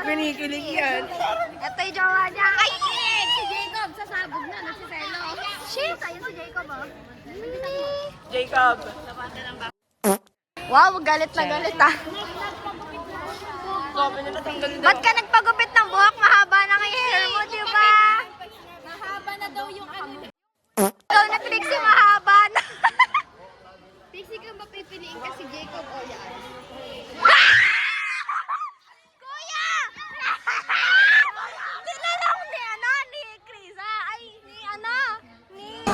Kinikilig yan. Ito yung jowa niya. Ay, si Jacob, sasabog na, nagsiselo. Shit, ayun si Jacob, oh. Jacob. Wow, galit na galit, ah. Sabi na natanggal na. Ba't ka nagpagupit ng buhok? Mahaba na ng hair mo, di ba? Mahaba na daw yung ano. Ikaw na Trixie, mahaba na. Pixie ka ba pipiliin ka si Jacob o yan? Kuya! Tinanong ni Krisa. Ay, ni...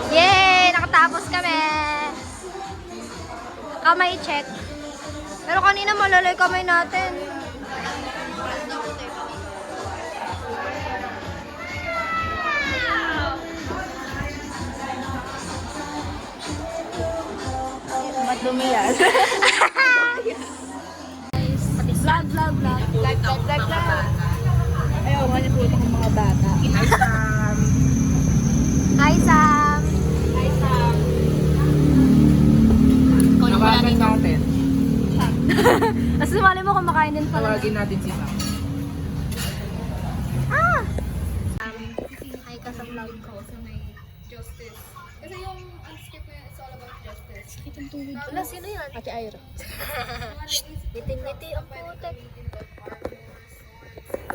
Yay! Nakatapos kami. Kamay check. Pero kanina malaloy kamay natin. Ba't lumiyan? Vlog. Ayaw, nga niya po itong mga bata. Hi, Sam! Tawagan natin. Tapos sumali mo kumakain din pala. Tawagin natin si Sam. Ah! Hi ka sa vlog ko. So may justice. Kasi yung script na yun, it's all about justice. Wala, sino yan? Ate Ira. Ngiti-ngiti ang putek.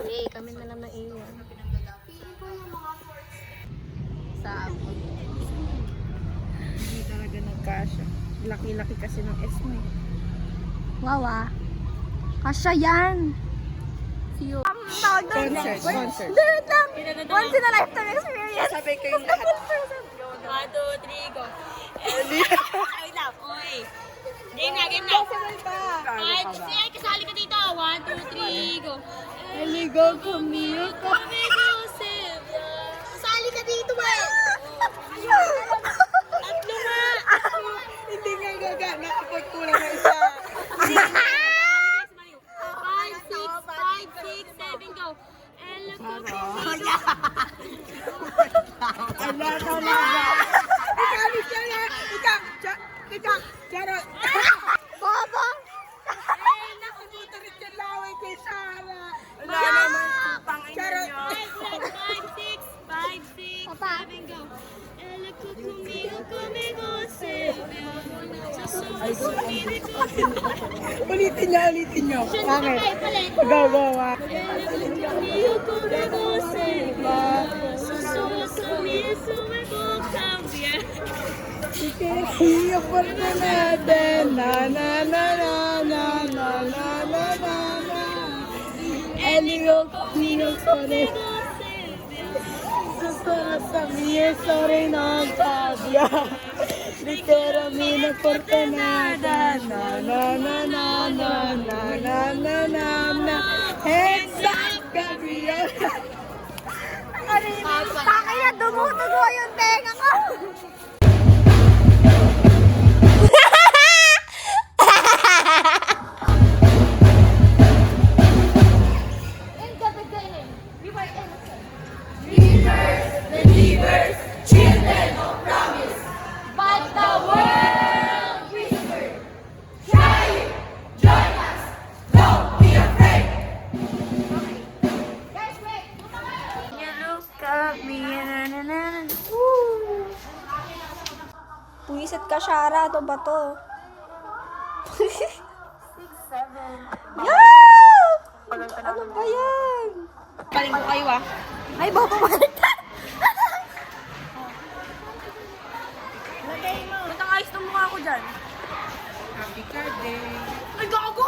Yay, kami na lang naiwan. Sa Hindi talaga nagkasya. Laki-laki kasi ng S mo eh. wow, ah. Kasya yan. See you. Tawag doon. Concert. Wait lang. Once in a lifetime experience. Sabay kayong lahat. 1, 2, 3, go. Wait lang, oy. Game na. 5, 6, kasali ka dito. 1, 2, 3, go. Eligo kumiyo ka. Kasali ka dito, eh. Tatlo nga. Hindi nga gagana kapag kulang na isa. 5, 6, 7, go. And look Ala talaga. Ikalit siya na. Charot. Bobo. Ay, nakabuto rin yung laway kay Sarah. Wala naman. Charot. 5, 6, 7, go. Ella ko conmigo se me amor. Susumire ko. Ulitin niyo. Bakit? Gawa. Ella ko conmigo se me amor. Susumire ko cambiar. Iyo por natin. Na. Eligo kumiyo Conmigo se me amor. sa miye sorry no sabia. Litera mi no porta nada. Na. Heads up, Gabriel. Takay na, dumudugo yung tenga ko. But the world whispered, try it, join us, don't be afraid. Guys, wait. You look at me, Woo! Puwisit ka, Shara. Ito ba to? 6, 7. Yeah! Ano ba yan? Paling ko kayo ah. Ay, bababaliktad! Ba't ang ayos ng mukha ko dyan? Happy card day. Ay, gago!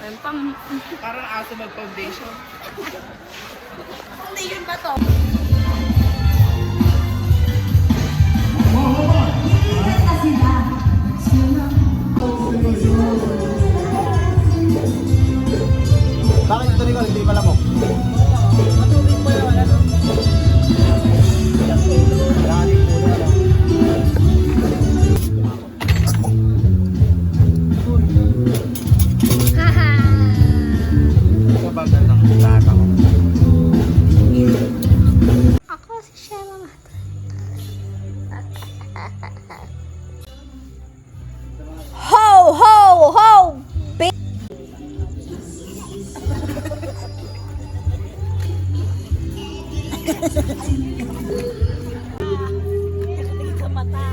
Ayun pang... Parang aso mag-foundation. Foundation ba to? Bakit ito rin hindi malamok? Matubig mo yung ano? Lari po na lang. Haha! Ito ba gandang tata ko? Nakatingin sa mata.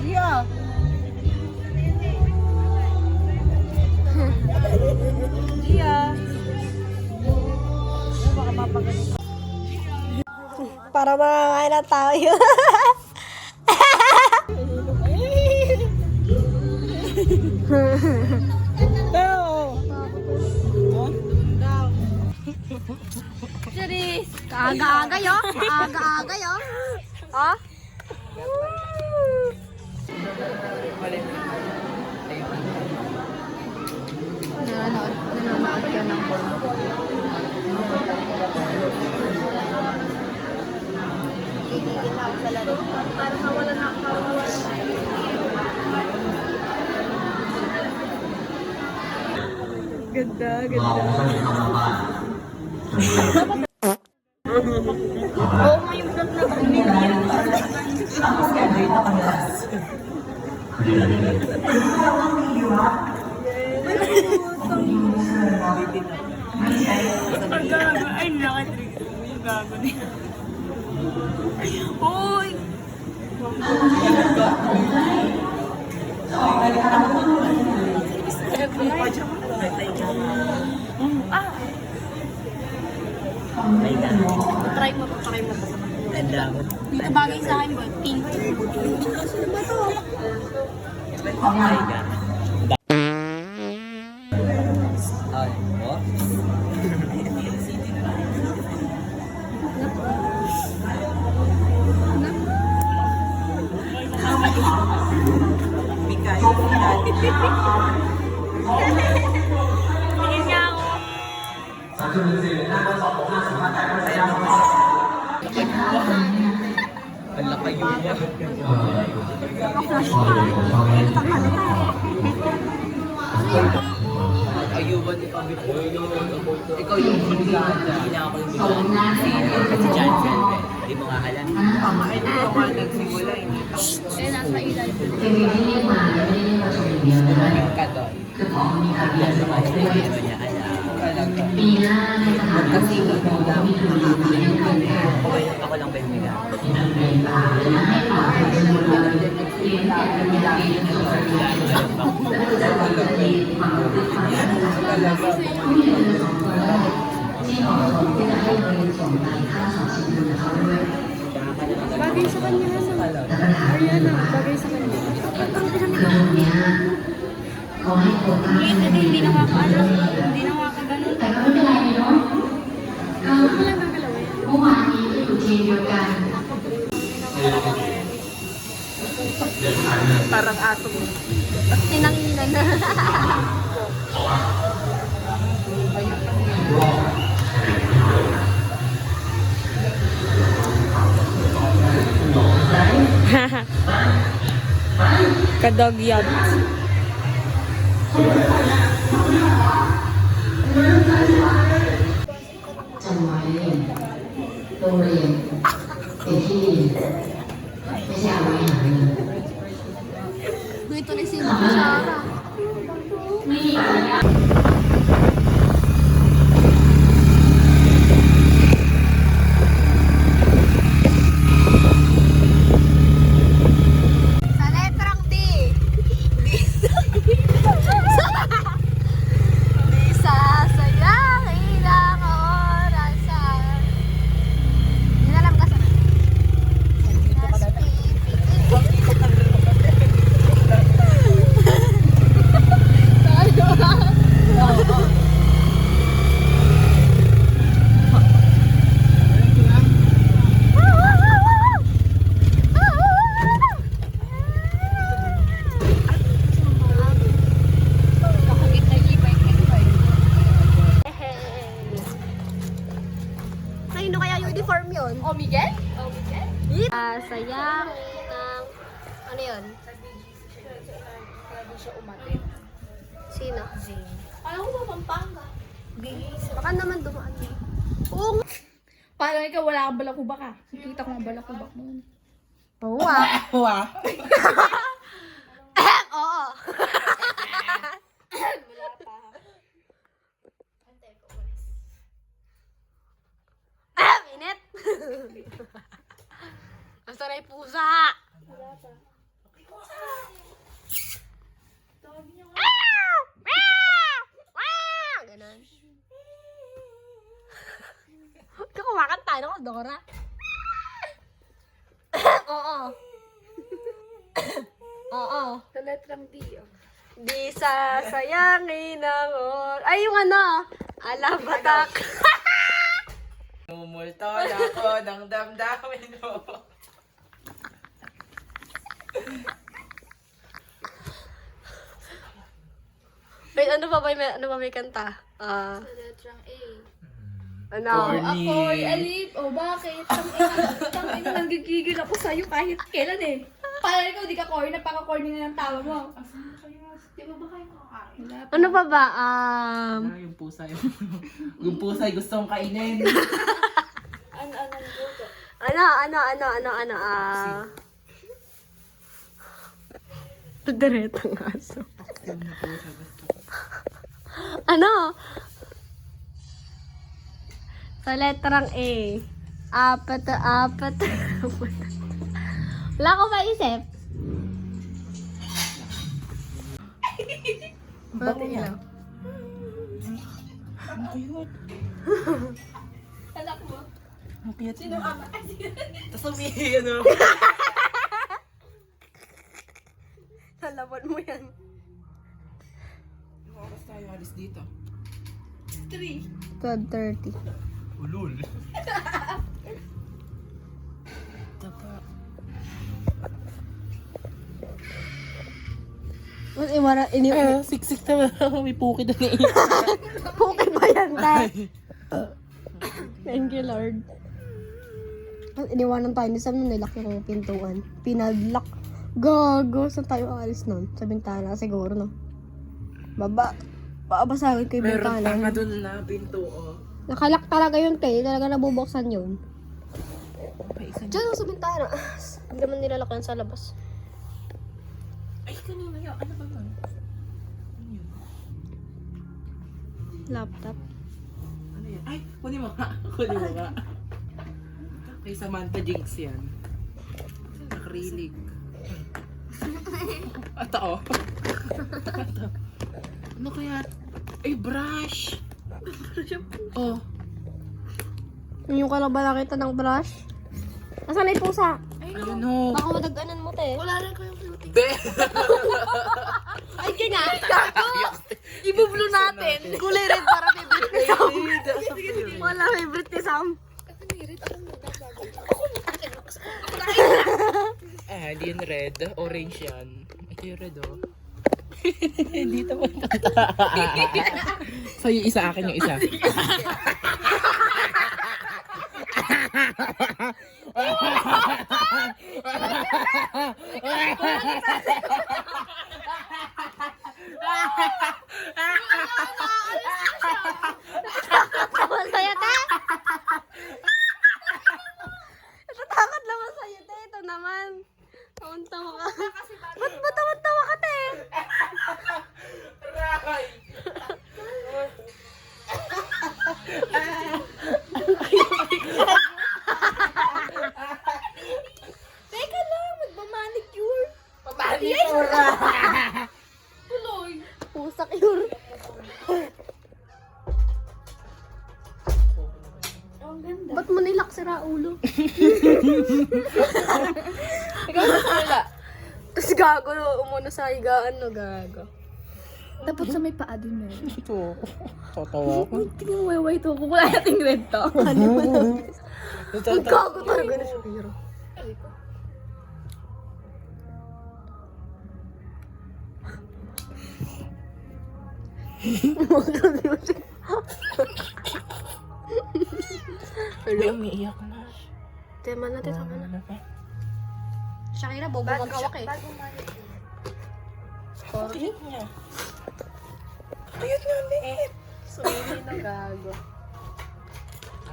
Gia. Gia. Baka mapagaling. Para makakain na tayo. Tao. Charis. Kaaga-aga yo. Aga-aga yo. Ha? Nanonood ka ng Ganda, ganda. Oo nga yung vlog na Ang gago. Ay, nakatrigger mo yung gago niya. Uy! Try mo to, try mo to. Dito bagay sa akin ba? Pink. Ay, oh. Tingin niya ako. Ang laki yun. Ayuban ni Pabit. Ikaw yung bigahan na. Hindi ako yung bigahan. Kasi dyan, friend. Hindi mo nga alam. Ay, hindi ko nga nagsimula. Eh, nasa ilay. Tumaming ka doon. Bigla naman yung ano niya. Kasi ikaw lang. Ako lang ba yung bigahan? Bagay sa kanya na. Ariana, bagay sa kanya. Hindi nakakaano. Hindi nakakaganon. Huwag mo lang gagalawin. Parang ato. tinanginan na. Kadagyat. Ito na si Sarah. Sa letrang D. Di sasayangin ang orasan. Hindi na alam ka sa Sino kaya uniform yun? Oh, Miguel? Oh, Miguel? Sayang ng... Ano yun? Sino? Alam ko ba, Pampanga? Baka naman dumaan. Oo. Parang ikaw, wala kang balakubak ka. Nakita ko ang balakubak mo. Oo ah. Wow. Oo. Wala pa. Init. Basta na yung pusa. Ganon. Huwag ka kumakanta. Ano ko, Dora? Oo. Oo. Sa letrang D. Di sasayangin ang ay, yung ano? Alabatak. Numulto na ako ng damdamin mo. Wait, ano pa may kanta? Sa letrang A. Ano? Corny. Ako'y alip. O bakit? Tangina, nanggigigil ako sa'yo kahit kailan eh. Para ikaw, di ka corny. Napaka-corny na ng tawa mo. Di ba ba kayo kakain? Wala pa. Ano pa ba? Yung pusa yung... yung pusa yung gustong kainin. Anong buto? Diretang aso. Ano? Sa letrang A. Apat. Wala ko maisip. Ba't yan? Ang cute. Anak mo? Ang cute. Sino ama? Tapos umihi, ano? Nalaman mo yan. Yung oras tayo alis dito. 12:30. Ulul. Tapa. Mas imara, Siksik na may pukid na iit. Pukit ba yan, te? Thank you, Lord. Iniwanan tayo ni Sam nung nilak yung pintuan. Pinadlock. Gago. Saan tayo aalis nun? Sa bintana siguro, no? Babasagin ko yung Meron bintana. pa nga dun na pinto, oh. Nakalak talaga yun, te. Talaga nabubuksan yun. Ay, isa Diyan sa bintana. Hindi naman nilalak yan sa labas. Ay, kanina yun. Ano ba yun? Ano yun? Laptop. Ano yan? Ay, kunin mo nga. Kunin mo nga. Kay Samantha Jinx yan. Acrylic. Ito, oh. Ito. Ano kaya? Ay, brush. Oh. Yung ka lang ba nakita ng brush? Nasaan na yung pusa? Ayun, no. Baka madaganan mo, te. Wala rin kayong beauty. Be! Ay, kanya. Gago. Ibublo natin. Kulay red para favorite ni Sam. Wala favorite ni Sam. Ah, hindi yun red. Orange yan. Ito yung red, oh. Dito mo so, yung isa akin, yung isa. Tawal sa'yo, te. Natatakot naman sa'yo, te. Ito naman. Tawa ka. Ba't ba tawa ka, te? Aray! Teka lang, magmamanicure. Manicure! Tuloy. Pusak yun. Ang ganda. Ba't mo nilak si Raulo? Ikaw sa wala. Tapos gago, umuna sa higaan, no, gago. Dapat sa may paa din meron. Ito. Tatawa ko. Tingnan mo, wait, kung wala nating red to. Ang gago talaga na siya, pero. Hindi, umiiyak na. Tema na, tama na. Ano pa? Shakira, bobo magkawak eh. Cute niya. Cute nga, liit. Sorry na, gago.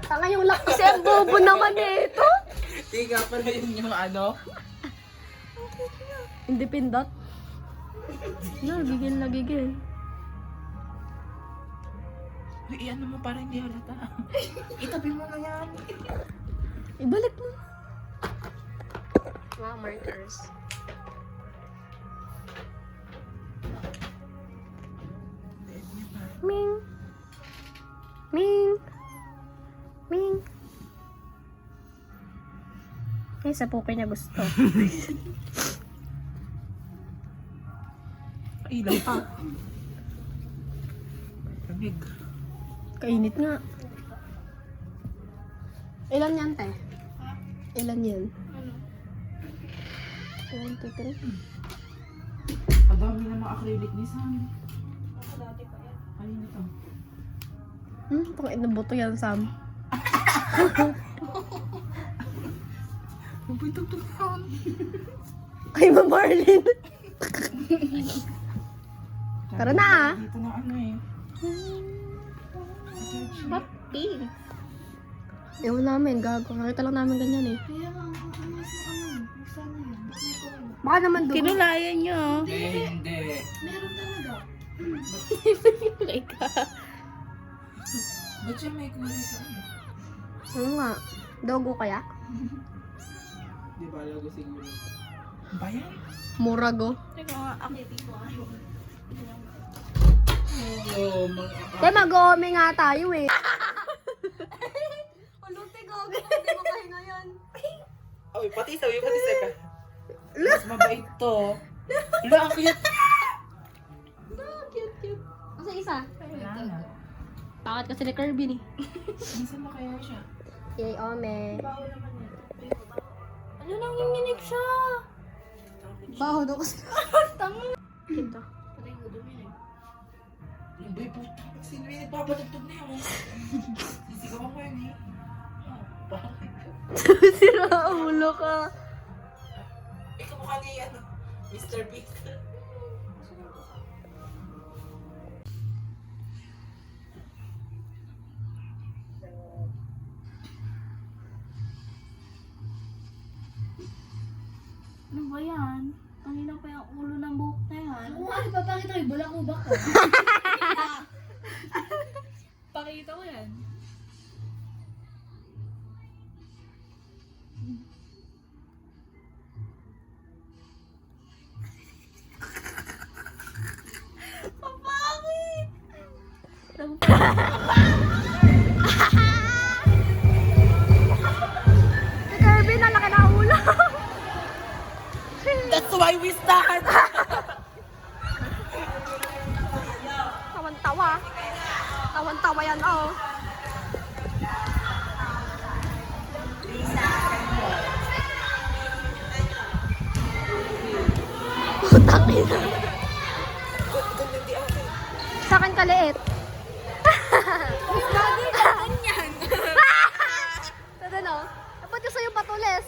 Tanga yung lock kasi ang bobo naman eh. Ito. Hindi nga pala yun yung ano. Hindi pindot. Gigil na gigil. Uy, ano mo para hindi halata. Itabi mo na yan. Ibalik mo. Mga markers. Ming. Ming. Ming. Ay, sa poker niya gusto. Ilaw pa. Lamig. Kainit nga. Ilan yan, te? Ilan yan? Ano? 1, 2, 3. Ang dami na mga acrylic ni Sam. Ako dati pa yan. Ayun ito. Pangit na buto yan, Sam. Magpintugtog yan. Kay Ma Marlene. Tara na, ah. Dito na ano eh. Papi. Ewan namin, gago. Nakita lang namin ganyan eh. Kaya nga, ang sana yun. May kuha. Baka naman doon. Kinulayan nyo. Hindi. Meron talaga. Ba't siya may kulay sa ano? Oo nga. Dogo kaya? Di ba lago siguro? Bayan? Murago. Teka nga, ako. Oo, mga... Te, mag-ome nga tayo eh. Ulute ko. Hindi mo kahinga yan. Oy, pati ka. Mas mabait to. Wala, ang cute. Cute. Kasi isa. Wala na. Bakit kasi ni Kirby ni? Minsan na kaya siya? Yay, ome. Ano nang nanginig siya? Baho daw kasi. Tama. Ito. Patay ko dumi na. Yung boy puta. Sino yung nagpapaligtog na yun? Sisigawan ko yun eh. Bakit? Sira ang ulo ka. Ikaw mukha niya ano? Mr. Big. Ano ba yan? Kanina pa yung ulo ng buhok na yan. Kung ano, papakita ko yung bulak-ubak ko. Pakita ko yan. Si Kirby, nalaki na ang ulo. That's why we start! Tawan-tawa. Tawan-tawa yan, oh. Putang ina. Sa akin kaliit. Tada no? Dapat yung sa'yo patulis.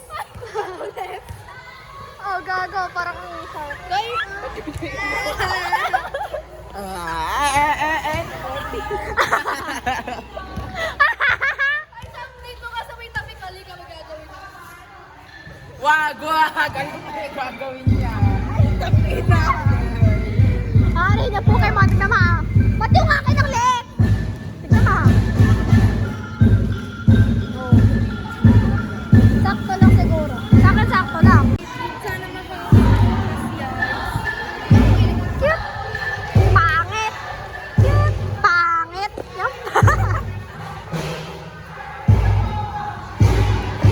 Oh, gago. Parang ang shark. Ay, dito ka sa may tabi kali ka magagawin. Wag! Ano pa yung gagawin niya? Ay, tapina! Ari na po kay Mati na ma. Pati yung akin ng liit. Tignan ma. Oh. Sakto lang siguro. Sa akin sakto lang. Sana makakakas yan. Cute. Pangit. Cute. Pangit. Yup.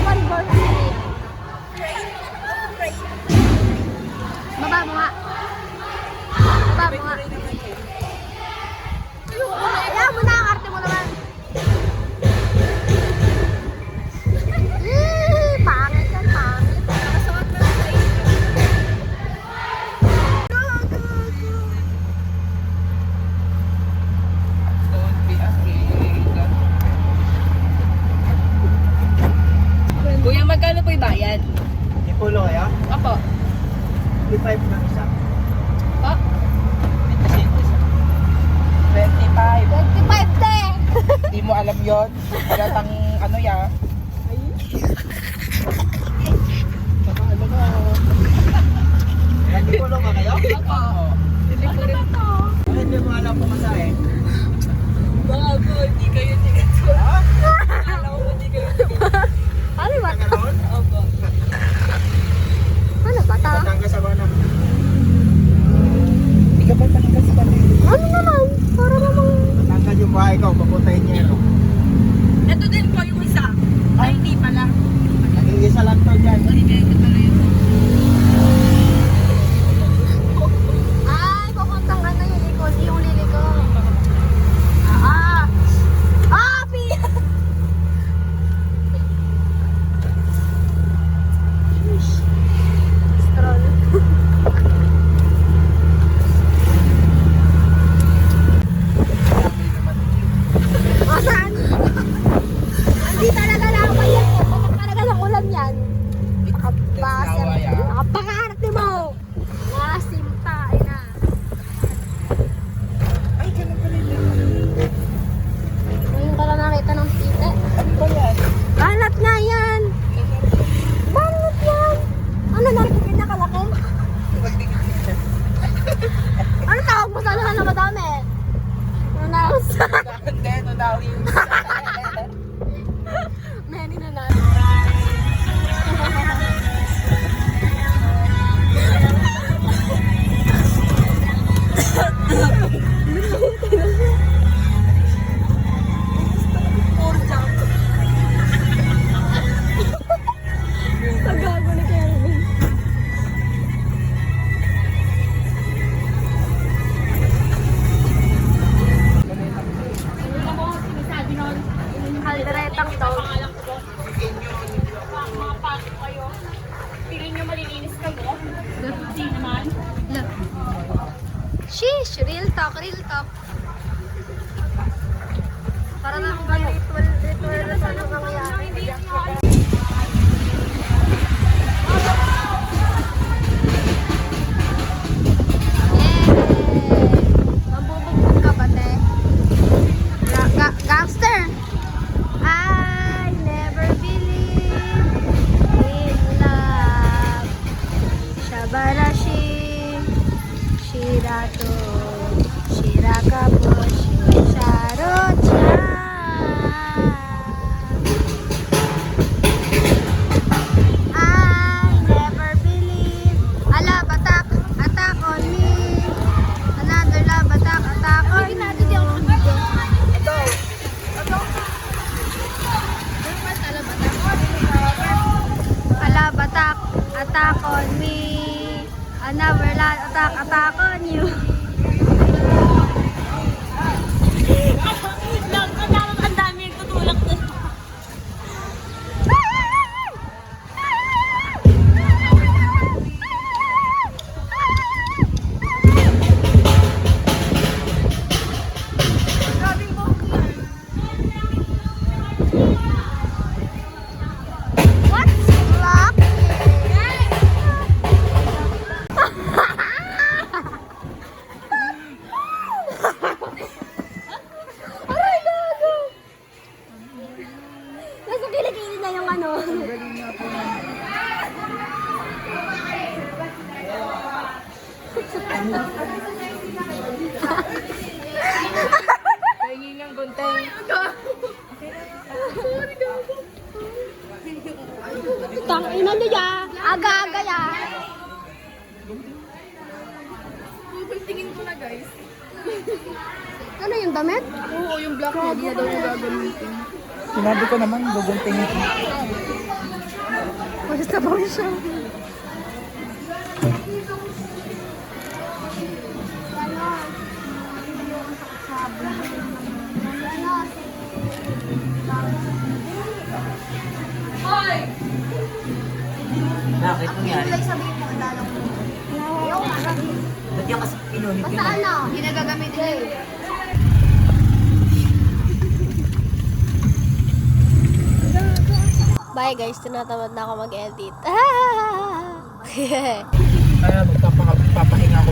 One bird. Baba mo nga. Baba mo nga. Kaya mo na ang arte mo naman. Pangit yan, pangit. Nakasuot na sa iyo. Don't be afraid. Kuya, magkano po yung bayad? Ipulo kaya? Opo. 25 lang isa. Po? 25. 25 te. Hindi mo alam yon. Halatang ano ya. Baka ano ka. Hindi ko lang ba kayo? Opo. Hindi ko rin. Hindi mo alam kung masahe. Bago, hindi kayo tigat. Ha? Alam ko hindi kayo tigat. Ano ba? lang daw. Pangalan ko ba? Mga pato kayo. Piling nyo malilinis ka mo? Hindi naman. Sheesh! Real talk, real talk. Para lang ba ritual na sana mangyari. Mabubugbog ka ba, te? Gangster! I never believe in love. Shabarashi, Shirato, Shirakabu, Sharo-chan. I never believe. Ala, batak, attack on me. Another love, attack on me. Ala, batak, attack on me. Another love, attack on you. Ang dami yung tutulak na. What's up? Aray, gago! Nasa kilikili na yung ano. Pahingin ng gunteng. Tangina niyo ya. Aga-aga ya. Tingin ko na guys. Ano yung damit? Oo, yung black niya, di na daw yung gagamitin. Sinabi ko naman, guguntingin ko. Basta ba siya? Bakit nangyari? Sabihin mo, lalo ko. Ba't yung kasi pinunit Basta yun? ano? Hindi na gagamitin yun. Bye guys, tinatamad na ako mag-edit. Kaya magpapahinga ko.